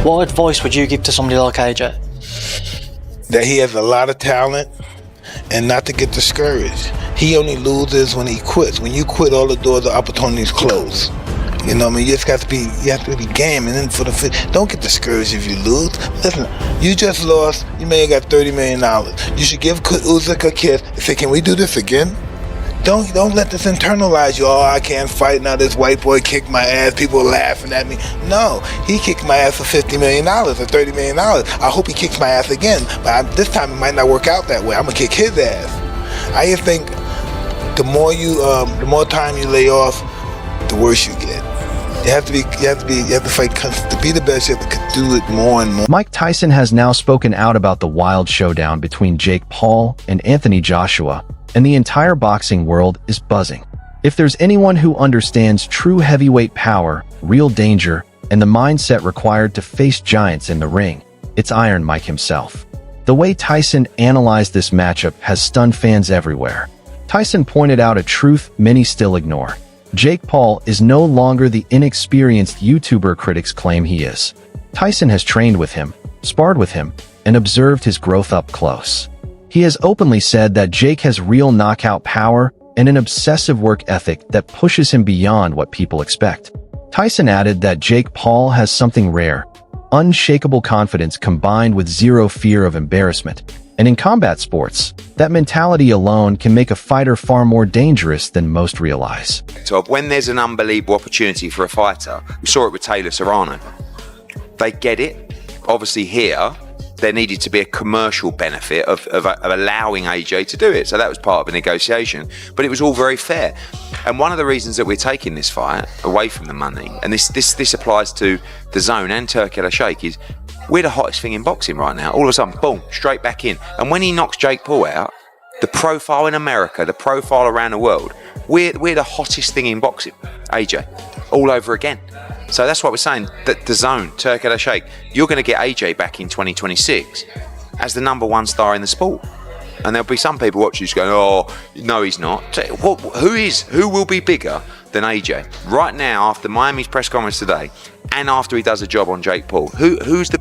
What advice would you give to somebody like AJ? That he has a lot of talent and not to get discouraged. He only loses when he quits. When you quit, all the doors of opportunities close. You know what I mean? You have to be game, and then don't get discouraged if you lose. Listen, you just lost. You may have got $30 million. You should give Usyk a kiss and say, "Can we do this again?" Don't let this internalize you. Oh, I can't fight now. This white boy kicked my ass. People are laughing at me. No, he kicked my ass for $50 million or $30 million. I hope he kicks my ass again. But this time it might not work out that way. I'm gonna kick his ass. I just think the more time you lay off, the worse you get. You have to fight to be the best. You have to do it more and more. Mike Tyson has now spoken out about the wild showdown between Jake Paul and Anthony Joshua, and the entire boxing world is buzzing. If there's anyone who understands true heavyweight power, real danger, and the mindset required to face giants in the ring, it's Iron Mike himself. The way Tyson analyzed this matchup has stunned fans everywhere. Tyson pointed out a truth many still ignore. Jake Paul is no longer the inexperienced YouTuber critics claim he is. Tyson has trained with him, sparred with him, and observed his growth up close. He has openly said that Jake has real knockout power and an obsessive work ethic that pushes him beyond what people expect. Tyson added that Jake Paul has something rare, unshakable confidence combined with zero fear of embarrassment. And in combat sports, that mentality alone can make a fighter far more dangerous than most realize. So when there's an unbelievable opportunity for a fighter, we saw it with Taylor Serrano. They get it. Obviously here, there needed to be a commercial benefit of allowing AJ to do it. So that was part of a negotiation, but it was all very fair. And one of the reasons that we're taking this fight away from the money, and this applies to the Zone and Turkey at a Shake, is we're the hottest thing in boxing right now. All of a sudden, boom, straight back in. And when he knocks Jake Paul out, the profile in America, the profile around the world, we're the hottest thing in boxing, AJ, all over again. So that's what we're saying, that the Zone, Turkey at a Shake, you're going to get AJ back in 2026 as the #1 star in the sport. And there'll be some people watching just going, oh, no, he's not. Who will be bigger than AJ? Right now, after Miami's press conference today, and after he does a job on Jake Paul, who's the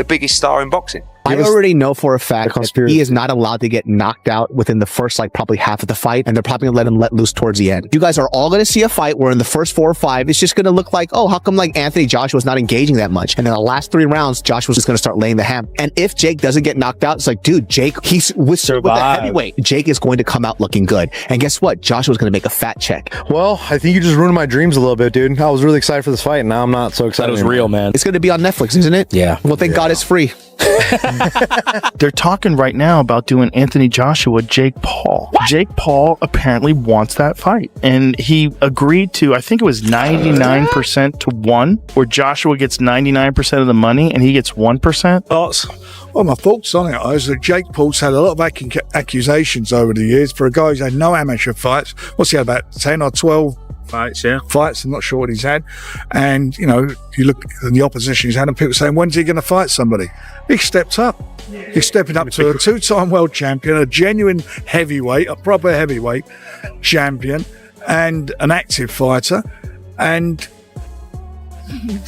biggest star in boxing? I already know for a fact that he is not allowed to get knocked out within the first, probably half of the fight, and they're probably going to let him let loose towards the end. You guys are all going to see a fight where in the first 4 or 5, it's just going to look like, oh, how come Anthony Joshua's not engaging that much? And then the last 3 rounds, Joshua's just going to start laying the hammer. And if Jake doesn't get knocked out, it's like, dude, Jake, he's with the heavyweight. Jake is going to come out looking good. And guess what? Joshua's going to make a fat check. Well, I think you just ruined my dreams a little bit, dude. I was really excited for this fight, and now I'm not so excited. That was real, man. It's going to be on Netflix, isn't it? Yeah. Well, thank God it's free. They're talking right now about doing Anthony Joshua, Jake Paul. What? Jake Paul apparently wants that fight, and he agreed to, I think it was 99% to 1, where Joshua gets 99% of the money and he gets 1%. Well, my thoughts on it is that Jake Paul's had a lot of accusations over the years for a guy who's had no amateur fights. What's he had, about 10 or 12 fights, I'm not sure what he's had. And, you look at the opposition he's had, and people saying, when's he going to fight somebody? He stepped up. He's stepping up to a 2-time world champion, a genuine heavyweight, a proper heavyweight champion, and an active fighter. And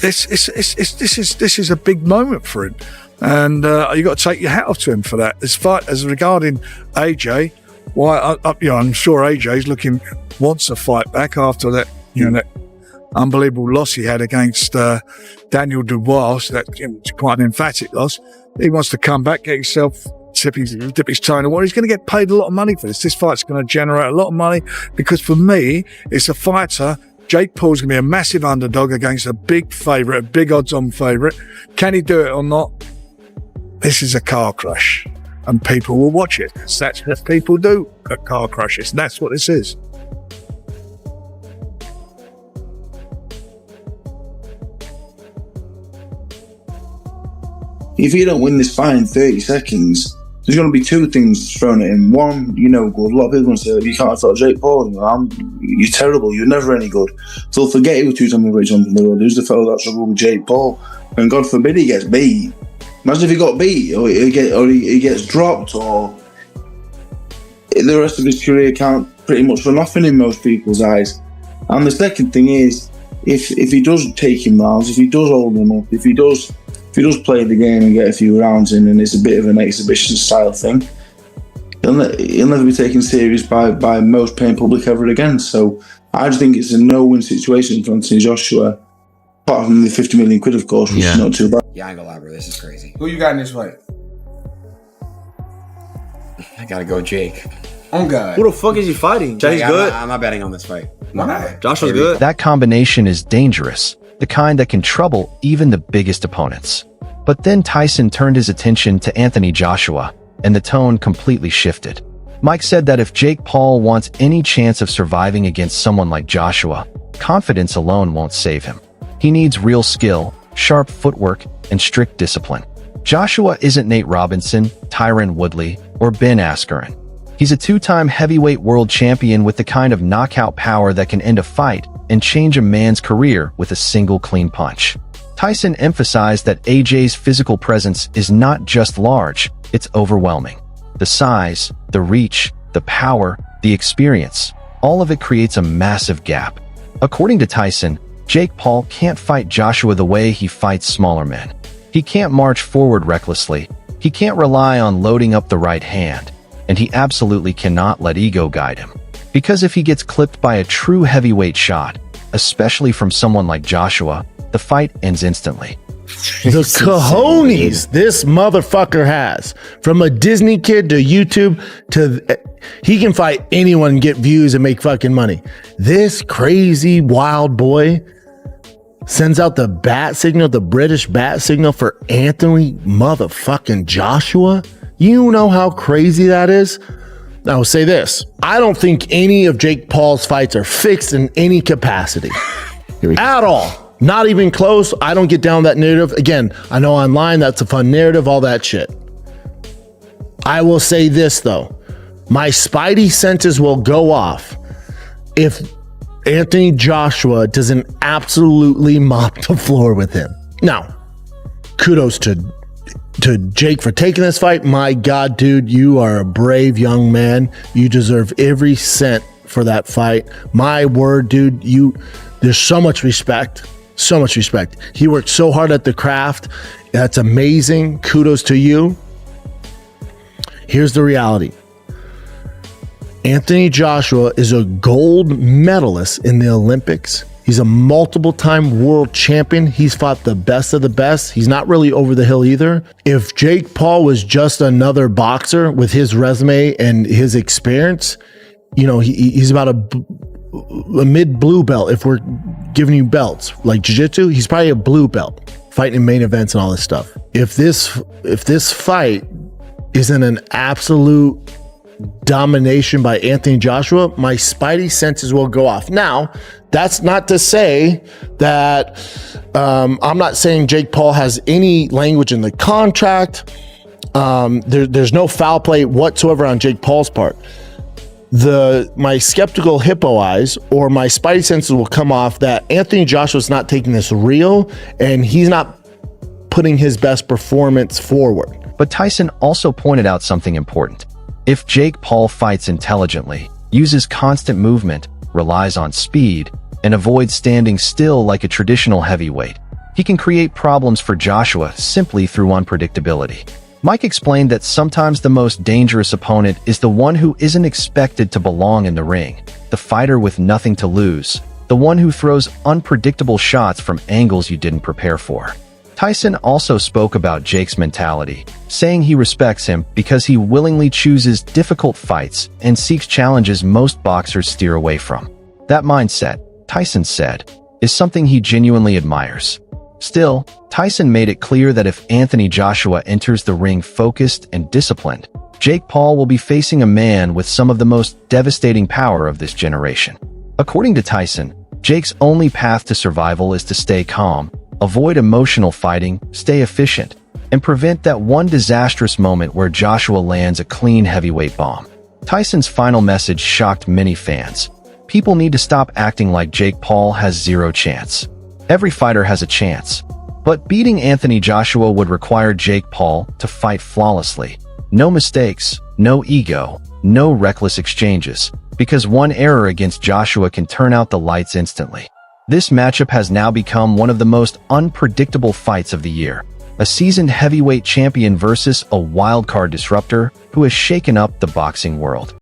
this is a big moment for him. And you got to take your hat off to him for that. This fight, as regarding AJ, I'm sure AJ's wants a fight back after that, that unbelievable loss he had against Daniel Dubois. So that's quite an emphatic loss. He wants to come back, get himself, dip his toe in the water. He's going to get paid a lot of money for this. This fight's going to generate a lot of money because for me, it's a fighter. Jake Paul's going to be a massive underdog against a big favourite, a big odds-on favourite. Can he do it or not? This is a car crash, and people will watch it. That's what people do at car crashes. That's what this is. If you don't win this fight in 30 seconds, there's going to be 2 things thrown at him. One, a lot of people going to say, you can't afford Jake Paul. You're terrible. You're never any good. So forget he was 2-time great champion of the world. Who's the fellow that struggled with Jake Paul? And God forbid he gets beat. Imagine if he got beat, or he gets dropped, or the rest of his career can't pretty much for nothing in most people's eyes. And the second thing is, if he does take him rounds, if he does hold him up, if he does he does play the game and get a few rounds in, and it's a bit of an exhibition style thing, he'll never be taken serious by most paying public ever again. So I just think it's a no-win situation for Anthony Joshua, apart from the 50 million quid, of course, which is not too bad. Yeah, I ain't gonna lie, bro. This is crazy. Who you got in this fight? I gotta go Jake. On God. Who the fuck is he fighting? Jay's good. I'm not betting on this fight. Why not? Joshua's good. That combination is dangerous, the kind that can trouble even the biggest opponents. But then Tyson turned his attention to Anthony Joshua, and the tone completely shifted. Mike said that if Jake Paul wants any chance of surviving against someone like Joshua, confidence alone won't save him. He needs real skill, sharp footwork, and strict discipline. Joshua isn't Nate Robinson, Tyron Woodley, or Ben Askren. He's a two-time heavyweight world champion with the kind of knockout power that can end a fight and change a man's career with a single clean punch. Tyson emphasized that AJ's physical presence is not just large, it's overwhelming. The size, the reach, the power, the experience, all of it creates a massive gap. According to Tyson, Jake Paul can't fight Joshua the way he fights smaller men. He can't march forward recklessly, he can't rely on loading up the right hand, and he absolutely cannot let ego guide him. Because if he gets clipped by a true heavyweight shot, especially from someone like Joshua, the fight ends instantly. The cojones this motherfucker has, from a Disney kid to YouTube to he can fight anyone and get views and make fucking money. This crazy wild boy sends out the bat signal, the British bat signal for Anthony motherfucking Joshua. You know how crazy that is? I will say this. I don't think any of Jake Paul's fights are fixed in any capacity at all. Not even close. I don't get down that narrative. Again, I know online that's a fun narrative, all that shit. I will say this though. My spidey senses will go off if Anthony Joshua doesn't absolutely mop the floor with him. Now, kudos to Jake for taking this fight. My God, dude, you are a brave young man. You deserve every cent for that fight. My word, dude, there's so much respect. So much respect. He worked so hard at the craft. That's amazing. Kudos to you. Here's the reality. Anthony Joshua is a gold medalist in the Olympics. He's a multiple-time world champion. He's fought the best of the best. He's not really over the hill either. If Jake Paul was just another boxer with his resume and his experience, you know, he's about a mid-blue belt. If we're giving you belts like jiu-jitsu, he's probably a blue belt, fighting in main events and all this stuff. If this fight isn't an absolute domination by Anthony Joshua, my spidey senses will go off. Now, that's not to say that I'm not saying Jake Paul has any language in the contract. There's no foul play whatsoever on Jake Paul's part. My skeptical hippo eyes or my spidey senses will come off that Anthony Joshua's not taking this real and he's not putting his best performance forward. But Tyson also pointed out something important. If Jake Paul fights intelligently, uses constant movement, relies on speed, and avoids standing still like a traditional heavyweight, he can create problems for Joshua simply through unpredictability. Mike explained that sometimes the most dangerous opponent is the one who isn't expected to belong in the ring, the fighter with nothing to lose, the one who throws unpredictable shots from angles you didn't prepare for. Tyson also spoke about Jake's mentality, saying he respects him because he willingly chooses difficult fights and seeks challenges most boxers steer away from. That mindset, Tyson said, is something he genuinely admires. Still, Tyson made it clear that if Anthony Joshua enters the ring focused and disciplined, Jake Paul will be facing a man with some of the most devastating power of this generation. According to Tyson, Jake's only path to survival is to stay calm, avoid emotional fighting, stay efficient, and prevent that one disastrous moment where Joshua lands a clean heavyweight bomb. Tyson's final message shocked many fans. People need to stop acting like Jake Paul has zero chance. Every fighter has a chance. But beating Anthony Joshua would require Jake Paul to fight flawlessly. No mistakes, no ego, no reckless exchanges, because one error against Joshua can turn out the lights instantly. This matchup has now become one of the most unpredictable fights of the year. a seasoned heavyweight champion versus a wildcard disruptor who has shaken up the boxing world.